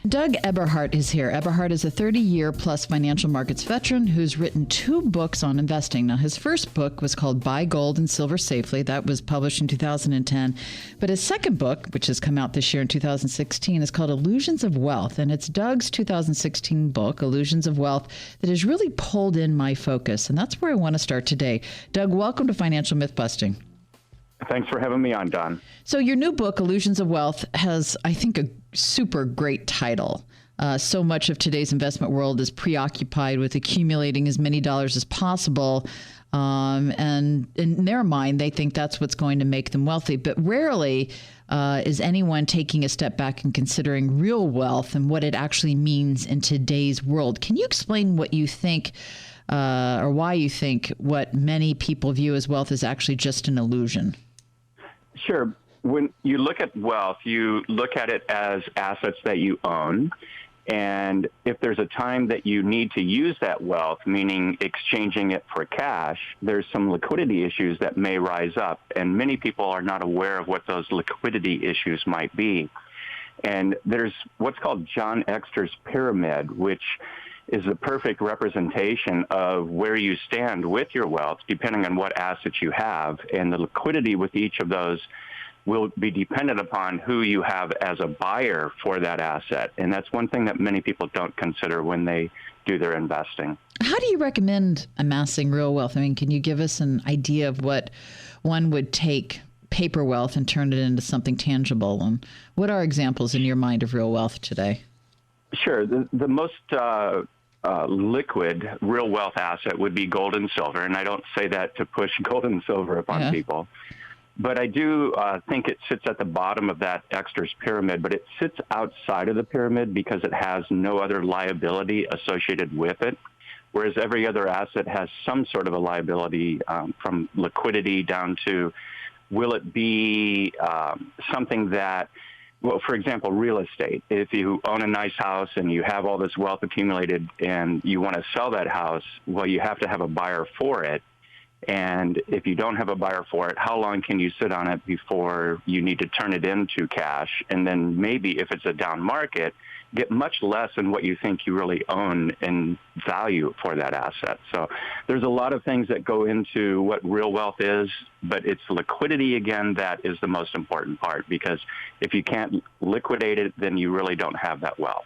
Doug Eberhardt is here. Eberhardt is a 30-year-plus financial markets veteran who's written 2 books on investing. Now, his first book was called Buy Gold and Silver Safely. That was published in 2010. But his second book, which has come out this year in 2016, is called Illusions of Wealth. And it's Doug's 2016 book, Illusions of Wealth, that has really pulled in my focus. And that's where I want to start today. Doug, welcome to Financial Myth-Busting. Thanks for having me on, Don. So your new book, Illusions of Wealth, has, I think, a super great title. So much of today's investment world is preoccupied with accumulating as many dollars as possible. And in their mind, they think that's what's going to make them wealthy. But rarely is anyone taking a step back and considering real wealth and what it actually means in today's world. Can you explain what you think or why you think what many people view as wealth is actually just an illusion? Sure. When you look at wealth, you look at it as assets that you own. And if there's a time that you need to use that wealth, meaning exchanging it for cash, there's some liquidity issues that may rise up. And many people are not aware of what those liquidity issues might be. And there's what's called John Exter's pyramid, which is the perfect representation of where you stand with your wealth, depending on what assets you have. And the liquidity with each of those will be dependent upon who you have as a buyer for that asset. And that's one thing that many people don't consider when they do their investing. How do you recommend amassing real wealth? I mean, can you give us an idea of what one would take paper wealth and turn it into something tangible? And what are examples in your mind of real wealth today? Sure. The most liquid real wealth asset would be gold and silver. And I don't say that to push gold and silver upon people. But I do think it sits at the bottom of that Exter's pyramid, but it sits outside of the pyramid because it has no other liability associated with it, whereas every other asset has some sort of a liability from liquidity down to will it be something that, well, for example, real estate. If you own a nice house and you have all this wealth accumulated and you want to sell that house, well, you have to have a buyer for it. And if you don't have a buyer for it, how long can you sit on it before you need to turn it into cash? And then maybe if it's a down market, get much less than what you think you really own in value for that asset. So there's a lot of things that go into what real wealth is, but it's liquidity, again, that is the most important part, because if you can't liquidate it, then you really don't have that wealth.